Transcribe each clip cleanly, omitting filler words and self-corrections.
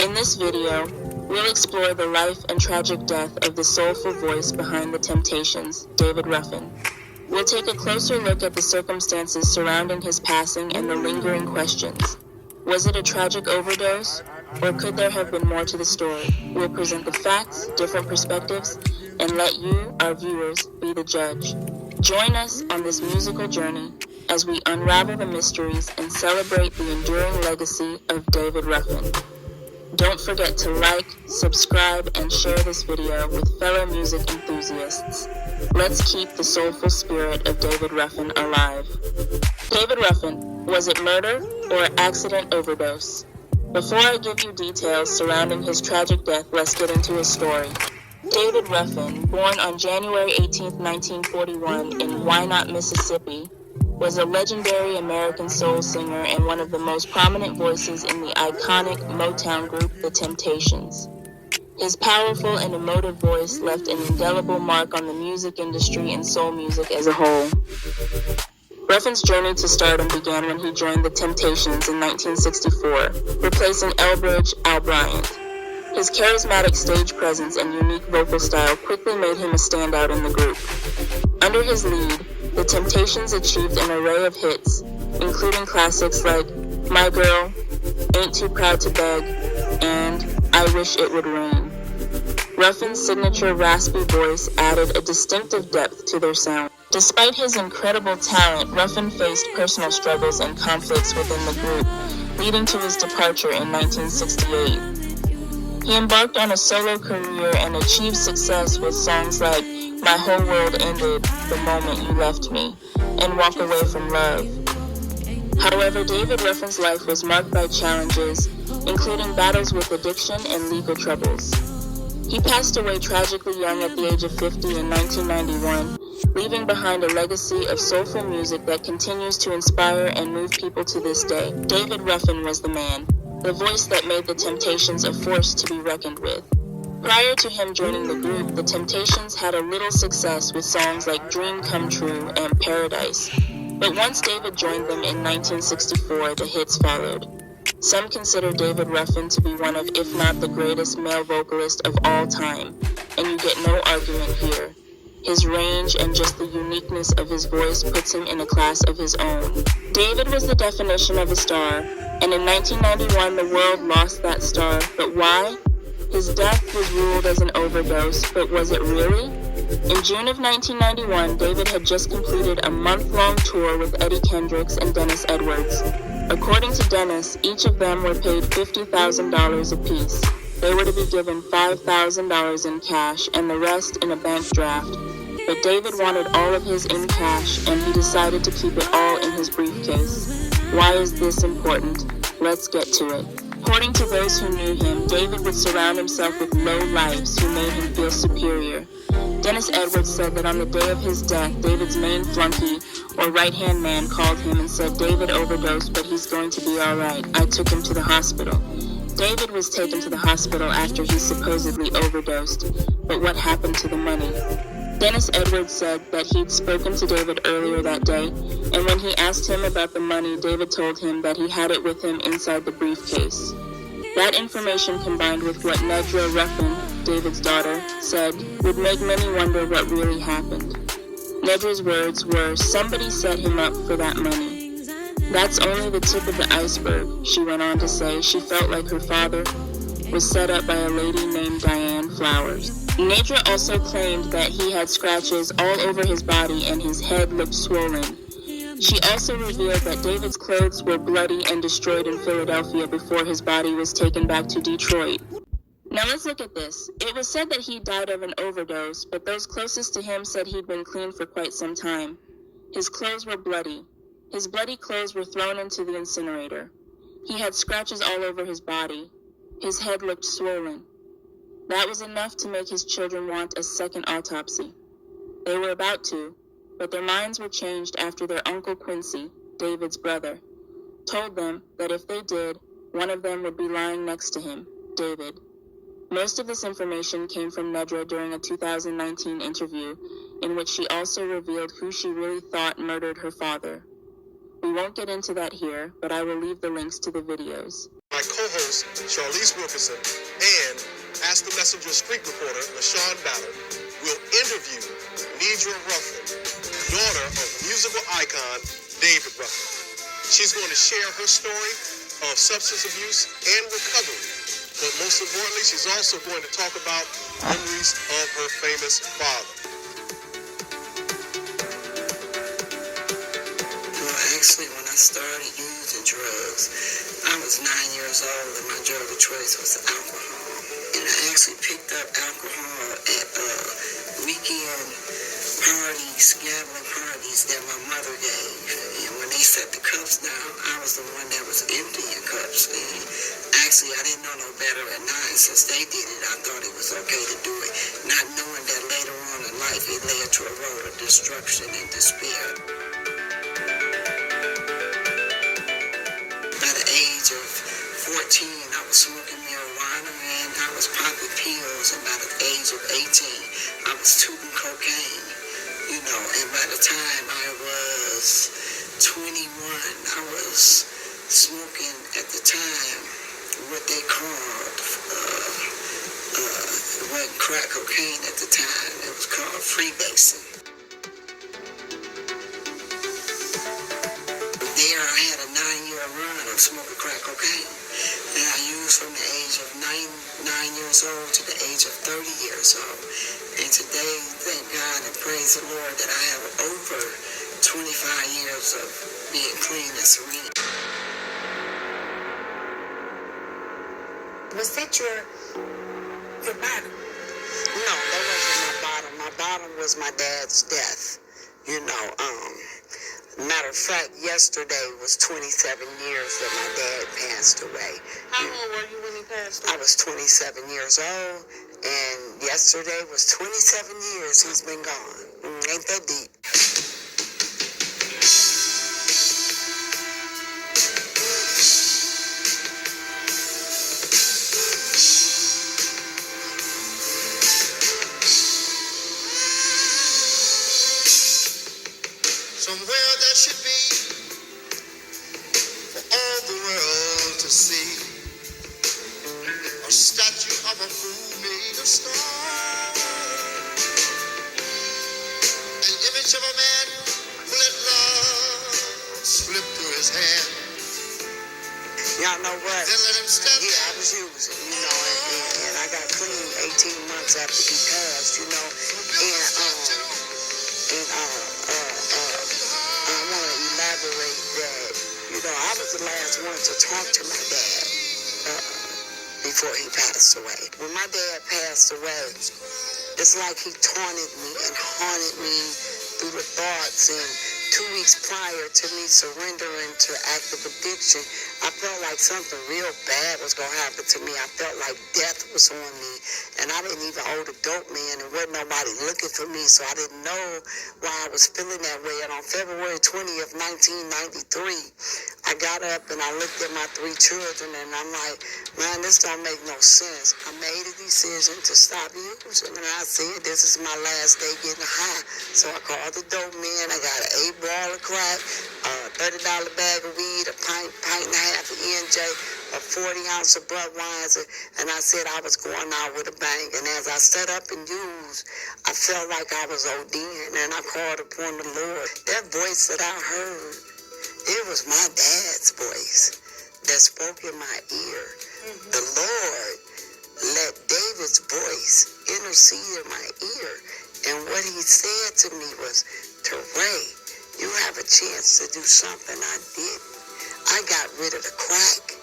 In this video, we'll explore the life and tragic death of the soulful voice behind the Temptations, David Ruffin. We'll take a closer look at the circumstances surrounding his passing and the lingering questions. Was it a tragic overdose, or could there have been more to the story? We'll present the facts, different perspectives, and let you, our viewers, be the judge. Join us on this musical journey as we unravel the mysteries and celebrate the enduring legacy of David Ruffin. Don't forget to like, subscribe, and share this video with fellow music enthusiasts. Let's keep the soulful spirit of David Ruffin alive. David Ruffin, was it murder or accident overdose? Before I give you details surrounding his tragic death, let's get into his story. David Ruffin, born on January 18, 1941 in Wynot, Mississippi, was a legendary American soul singer and one of the most prominent voices in the iconic Motown group, The Temptations. His powerful and emotive voice left an indelible mark on the music industry and soul music as a whole. Ruffin's journey to stardom began when he joined The Temptations in 1964, replacing Elbridge Al Bryant. His charismatic stage presence and unique vocal style quickly made him a standout in the group. Under his lead, The Temptations achieved an array of hits, including classics like My Girl, Ain't Too Proud to Beg, and I Wish It Would Rain. Ruffin's signature raspy voice added a distinctive depth to their sound. Despite his incredible talent, Ruffin faced personal struggles and conflicts within the group, leading to his departure in 1968. He embarked on a solo career and achieved success with songs like My Whole World Ended the Moment You Left Me and Walk Away from Love. However, David Ruffin's life was marked by challenges, including battles with addiction and legal troubles. He passed away tragically young at the age of 50 in 1991, leaving behind a legacy of soulful music that continues to inspire and move people to this day. David Ruffin was the man, the voice that made the Temptations a force to be reckoned with. Prior to him joining the group, the Temptations had a little success with songs like Dream Come True and Paradise. But once David joined them in 1964, the hits followed. Some consider David Ruffin to be one of, if not the greatest male vocalist of all time, and you get no argument here. His range and just the uniqueness of his voice puts him in a class of his own. David was the definition of a star, and in 1991 the world lost that star. But why? His death was ruled as an overdose, but was it really? In June of 1991, David had just completed a month-long tour with Eddie Kendricks and Dennis Edwards. According to Dennis, each of them were paid $50,000 apiece. They were to be given $5,000 in cash and the rest in a bank draft. But David wanted all of his in cash, and he decided to keep it all in his briefcase. Why is this important? Let's get to it. According to those who knew him, David would surround himself with low-lifes who made him feel superior. Dennis Edwards said that on the day of his death, David's main flunky, or right-hand man, called him and said, "David overdosed, but he's going to be all right. I took him to the hospital." David was taken to the hospital after he supposedly overdosed, but what happened to the money? Dennis Edwards said that he'd spoken to David earlier that day, and when he asked him about the money, David told him that he had it with him inside the briefcase. That information, combined with what Nedra Ruffin, David's daughter, said, would make many wonder what really happened. Nedra's words were, "Somebody set him up for that money." That's only the tip of the iceberg, she went on to say. She felt like her father was set up by a lady named Diane Flowers. Nedra also claimed that he had scratches all over his body and his head looked swollen. She also revealed that David's clothes were bloody and destroyed in Philadelphia before his body was taken back to Detroit. Now let's look at this. It was said that he died of an overdose, but those closest to him said he'd been clean for quite some time. His clothes were bloody. His bloody clothes were thrown into the incinerator. He had scratches all over his body. His head looked swollen. That was enough to make his children want a second autopsy. They were about to, but their minds were changed after their Uncle Quincy, David's brother, told them that if they did, one of them would be lying next to him, David. Most of this information came from Nedra during a 2019 interview, in which she also revealed who she really thought murdered her father. We won't get into that here, but I will leave the links to the videos. My co-host, Charlize Wilkerson, and Ask the Messenger street reporter, LaShawn Ballard, will interview David Ruffin, daughter of musical icon David Ruffin. She's going to share her story of substance abuse and recovery. But most importantly, she's also going to talk about memories of her famous father. Well, actually, when I started using drugs, I was 9 years old, and my drug of choice was alcohol. And I actually picked up alcohol at weekend parties, gambling parties that my mother gave. And when they set the cups down, I was the one that was emptying cups. And actually, I didn't know no better at 9. Since they did it, I thought it was okay to do it, not knowing that later on in life it led to a road of destruction and despair. By the age of 14, I was smoking marijuana and I was popping pills. And by the age of 18, I was tooting cocaine. You know, and by the time I was 21, I was smoking at the time what they called, it wasn't crack cocaine at the time, it was called freebasing. There I had a 9-year run of smoking crack cocaine. And I used from the age of 9 years old to the age of 30 years old. And today, thank God and praise the Lord that I have over 25 years of being clean and serene. Was that your bottom? No, that wasn't my bottom. My bottom was my dad's death. You know, matter of fact, yesterday was 27 years that my dad passed away. How old were you when he passed away? I was 27 years old, and yesterday was 27 years he's been gone. Ain't that deep? Somewhere there should be for all the world to see a statue of a fool made of stone, an image of a man who let love slip through his hand. Y'all know what? Then let him stand Yeah, I there. was using, you know, and I got clean 18 months after he passed, you know, I want to elaborate that, you know, I was the last one to talk to my dad before he passed away. When my dad passed away, it's like he taunted me and haunted me through the thoughts. And 2 weeks prior to me surrendering to active addiction, I felt like something real bad was going to happen to me. I felt like death was on me, and I didn't even owe the dope man, and wasn't nobody looking for me, so I didn't know why I was feeling that way. And on February 20th, 1993, I got up and I looked at my 3 children, and I'm like, man, this don't make no sense. I made a decision to stop using, and I said, this is my last day getting high. So I called the dope man. I got an 8-ball of crack, a $30 bag of weed, a pint and a half of ENJ, a 40-ounce of Budweiser, and I said I was going out with a bang. And as I set up and used, I felt like I was ODing, and I called upon the Lord. That voice that I heard, it was my dad's voice that spoke in my ear. Mm-hmm. The Lord let David's voice intercede in my ear. And what he said to me was, Teray, you have a chance to do something I didn't. I got rid of the crack.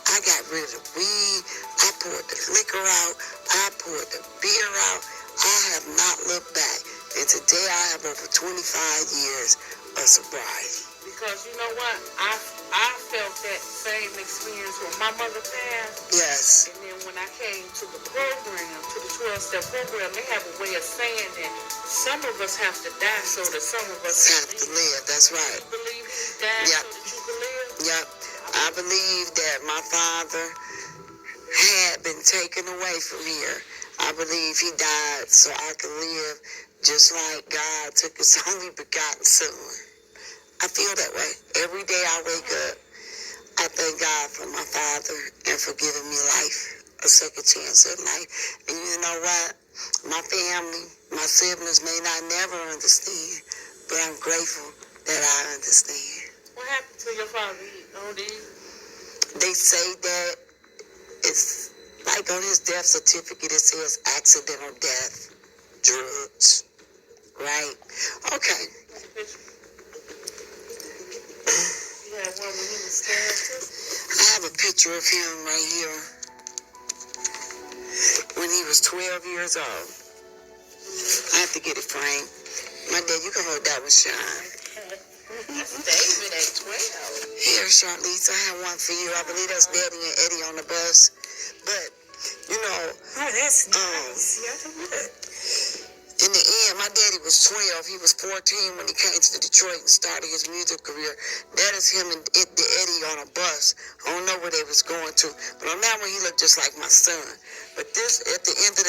I got rid of the weed. I poured the liquor out. I poured the beer out. I have not looked back. And today I have over 25 years of sobriety. Because you know what? I felt that same experience when my mother passed. Yes. And then when I came to the program, to the 12-step program, they have a way of saying that some of us have to die so that some of us have to live. That's right. You believe he died so that you can live? Yep. I believe that my father had been taken away from here. I believe he died so I could live just like God took his only begotten son. I feel that way. Every day I wake up, I thank God for my father and for giving me life, a second chance at life. And you know what? My family, my siblings may not never understand, but I'm grateful that I understand. What happened to your father? They say that it's like on his death certificate, it says accidental death, drugs, right? Okay. You have one when he was stabbed too? I have a picture of him right here when he was 12 years old. I have to get it framed. My dad, you can hold that one, Sean. That's David at 12. Here, Charlize, I have one for you. I believe that's Daddy and Eddie on the bus. But, you know, Oh, that's nice. in the end, my daddy was 12. He was 14 when he came to Detroit and started his music career. That is him and Eddie on a bus. I don't know where they was going to, but on that one, he looked just like my son. But this, at the end of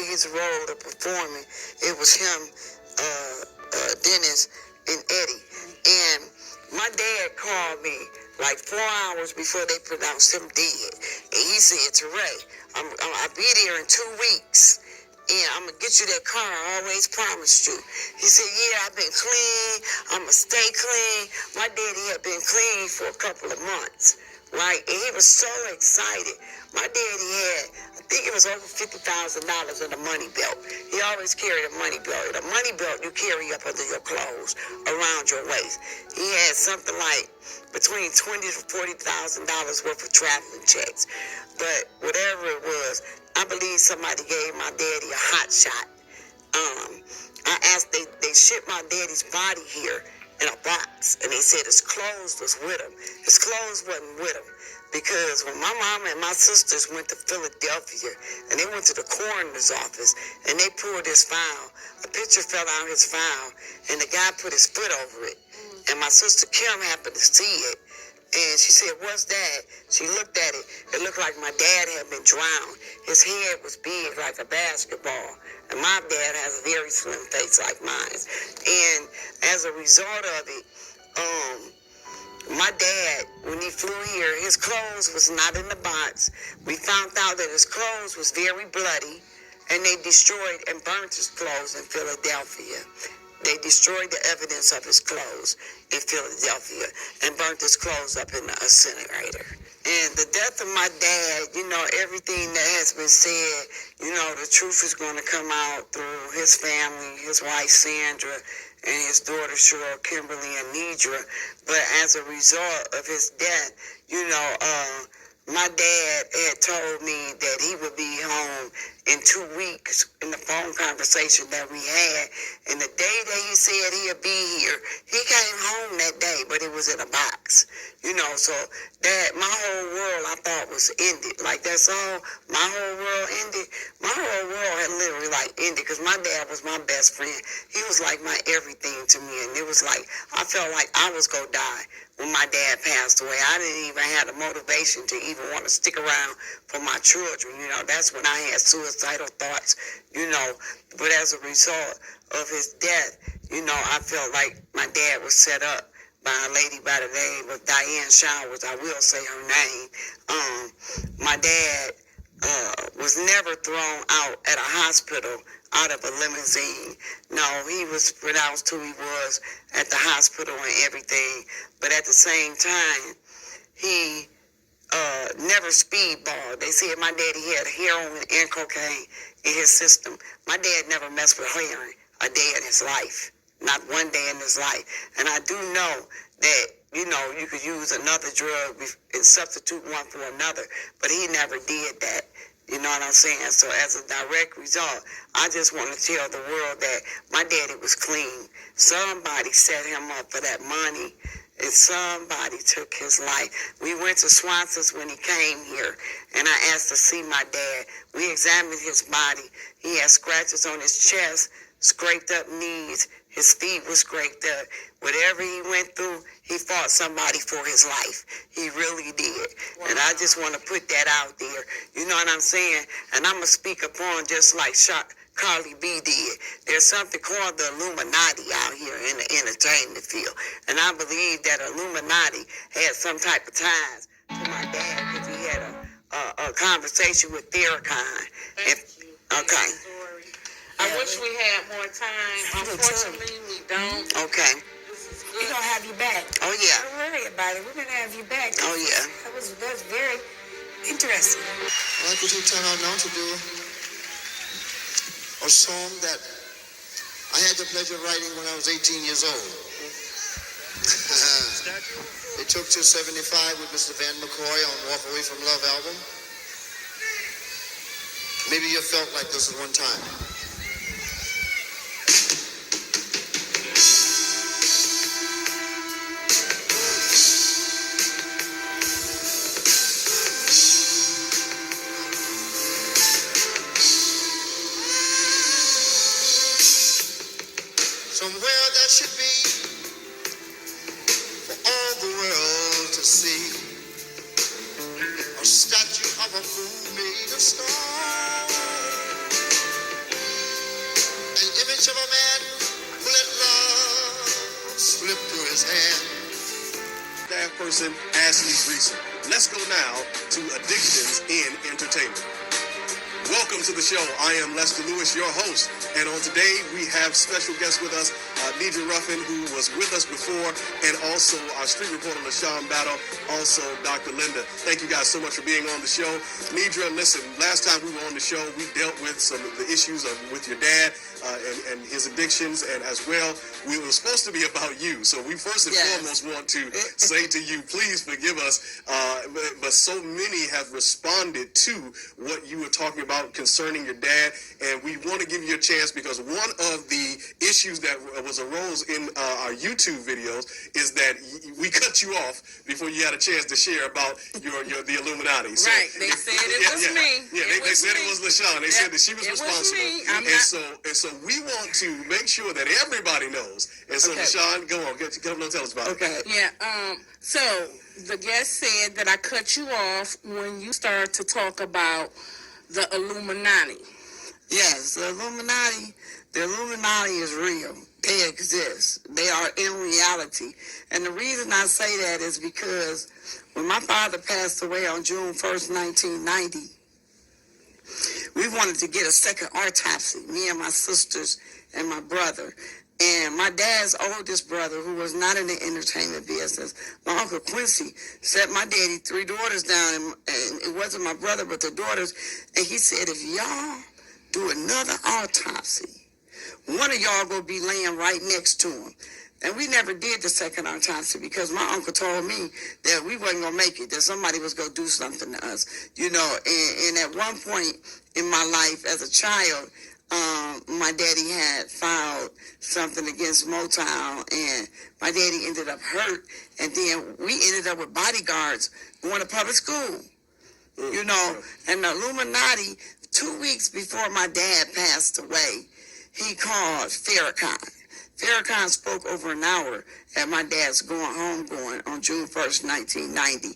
his role of performing, it was him, Dennis, and Eddie. And my dad called me like 4 hours before they pronounced him dead. And he said, Teray, I'll be there in 2 weeks. And I'm going to get you that car I always promised you. He said, yeah, I've been clean. I'm going to stay clean. My daddy had been clean for a couple of months, right? And he was so excited. My daddy had, I think it was over $50,000 in a money belt. He always carried a money belt. And a money belt you carry up under your clothes, around your waist. He had something like between $20,000 to $40,000 worth of traveling checks. But whatever it was, I believe somebody gave my daddy a hot shot. I asked, they shipped my daddy's body here in a box, and they said his clothes was with him. His clothes wasn't with him, because when my mama and my sisters went to Philadelphia, and they went to the coroner's office, and they pulled his file, a picture fell out of his file, and the guy put his foot over it, and my sister Kim happened to see it. And she said, what's that? She looked at it. It looked like my dad had been drowned. His head was big like a basketball. And my dad has a very slim face like mine. And as a result of it, my dad, when he flew here, his clothes was not in the box. We found out that his clothes was very bloody. And they destroyed and burnt his clothes in Philadelphia. They destroyed the evidence of his clothes in Philadelphia and burnt his clothes up in the incinerator. And the death of my dad, you know, everything that has been said, you know, the truth is going to come out through his family, his wife Sandra, and his daughter Cheryl, Kimberly, and Nidra. But as a result of his death, you know, my dad had told me that he would be home in 2 weeks in the phone conversation that we had. And the day that he said he'd be here, he came home that day, but it was in a box. You know, so that my whole world I thought was ended. Like that song, my whole world ended. My whole world had literally like ended, because my dad was my best friend. He was like my everything to me. And it was like, I felt like I was going to die when my dad passed away. I didn't even have the motivation to even want to stick around for my children. You know, that's when I had suicidal thoughts, you know. But as a result of his death, you know, I felt like my dad was set up by a lady by the name of Diane Showers. I will say her name. My dad was never thrown out at a hospital out of a limousine. No, he was pronounced who he was at the hospital and everything. But at the same time, he never speedballed. They said my daddy had heroin and cocaine in his system. My dad never messed with heroin a day in his life. Not one day in his life. And I do know that, you know, you could use another drug and substitute one for another, but he never did that. You know what I'm saying? So as a direct result, I just want to tell the world that my daddy was clean. Somebody set him up for that money, and somebody took his life. We went to Swanson's when he came here, and I asked to see my dad. We examined his body. He had scratches on his chest, scraped up knees. His feet were scraped up. Whatever he went through, he fought somebody for his life. He really did. Wow. And I just want to put that out there. You know what I'm saying? And I'm going to speak upon just like Carly B did. There's something called the Illuminati out here in the entertainment field. And I believe that Illuminati had some type of ties to my dad because he had a conversation with Farrakhan. Okay. I wish we had more time. Unfortunately, we don't. Okay. We're going to have you back. Oh, yeah. Don't worry about it. We're going to have you back. Oh, yeah. That's very interesting. I'd like you to turn out now to do a song that I had the pleasure of writing when I was 18 years old. It took till 75 with Mr. Van McCoy on Walk Away from Love album. Maybe you felt like this at one time. Somewhere that should be for all the world to see, a statue of a fool made of stone, an image of a man who let love slip through his hand. That person, Ashley Greason. Let's go now to addictions in entertainment. Welcome to the show. I am Lester Lewis, your host, and on today we have special guests with us, David Ruffin, who was with us before, and also our street reporter, LaShawn Battle, also Dr. Linda. Thank you guys so much for being on the show. Nidra, listen, last time we were on the show, we dealt with some of the issues with your dad and his addictions, and as well, we were supposed to be about you. So we first and foremost want to say to you, please forgive us, but so many have responded to what you were talking about concerning your dad, and we want to give you a chance because one of the issues that arose in our YouTube videos is that we cut you off before you had a chance to share about the Illuminati. So, Right, they said it was me. Yeah, they said it was LaShawn. They said that she was responsible. And so we want to make sure that everybody knows. And so LaShawn, go on, come on, tell us about it. Okay. Yeah, so the guest said that I cut you off when you started to talk about the Illuminati. Yes, the Illuminati is real. They exist. They are in reality. And the reason I say that is because when my father passed away on June 1st, 1990, we wanted to get a second autopsy, me and my sisters and my brother. And my dad's oldest brother, who was not in the entertainment business, my Uncle Quincy, set my daddy 3 daughters down, and it wasn't my brother, but the daughters. And he said, if y'all do another autopsy, one of y'all gonna be laying right next to him. And we never did the second autopsy because my uncle told me that we wasn't gonna make it, that somebody was gonna do something to us, you know. And at one point in my life as a child, my daddy had filed something against Motown, and my daddy ended up hurt, and then we ended up with bodyguards going to public school, you know. And the Illuminati, 2 weeks before my dad passed away, he called Farrakhan. Farrakhan spoke over an hour at my dad's homegoing on June 1st, 1990.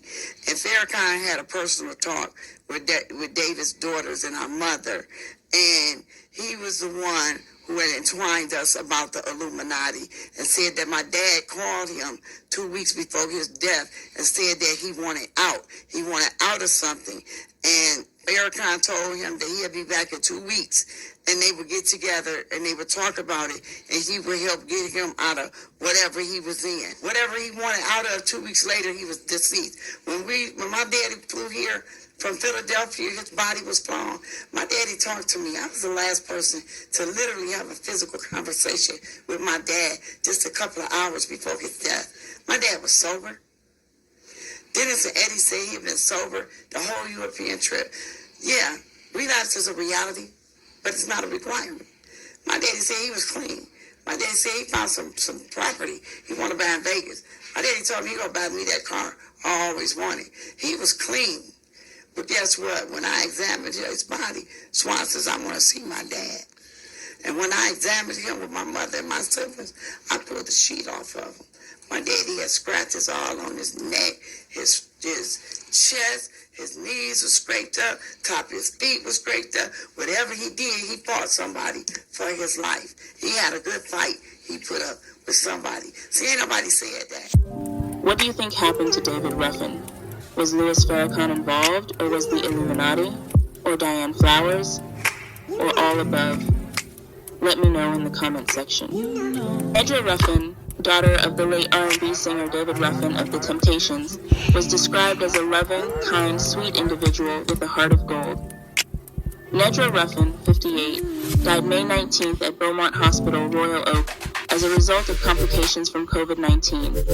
And Farrakhan had a personal talk with David's daughters and our mother. And he was the one who had entwined us about the Illuminati and said that my dad called him 2 weeks before his death and said that he wanted out. He wanted out of something. And Farrakhan told him that he'd be back in 2 weeks, and they would get together and they would talk about it, and he would help get him out of whatever he was in. Whatever he wanted out of, 2 weeks later, he was deceased. When my daddy flew here from Philadelphia, his body was flown. My daddy talked to me. I was the last person to literally have a physical conversation with my dad just a couple of hours before his death. My dad was sober. Dennis and Eddie said he'd been sober the whole European trip. Yeah, relapse is a reality, but it's not a requirement. My daddy said he was clean. My daddy said he found some property he wanted to buy in Vegas. My daddy told me he gonna buy me that car I always wanted. He was clean. But guess what? When I examined his body, Swan says, I want to see my dad. And when I examined him with my mother and my siblings, I pulled the sheet off of him. My daddy had scratches all on his neck, his chest, his knees were scraped up, top of his feet was scraped up. Whatever he did, he fought somebody for his life. He had a good fight he put up with somebody. See, ain't nobody said that. What do you think happened to David Ruffin? Was Louis Farrakhan involved, or was the Illuminati, or Diane Flowers, or all above? Let me know in the comment section. Nedra Ruffin, daughter of the late R&B singer David Ruffin of The Temptations, was described as a loving, kind, sweet individual with a heart of gold. Nedra Ruffin, 58, died May 19th at Beaumont Hospital, Royal Oak, as a result of complications from COVID-19.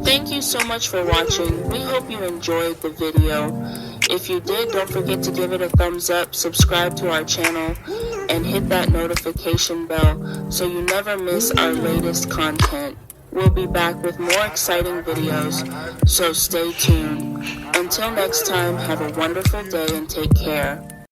Thank you so much for watching. We hope you enjoyed the video. If you did, don't forget to give it a thumbs up, subscribe to our channel, and hit that notification bell so you never miss our latest content. We'll be back with more exciting videos, so stay tuned. Until next time, have a wonderful day and take care.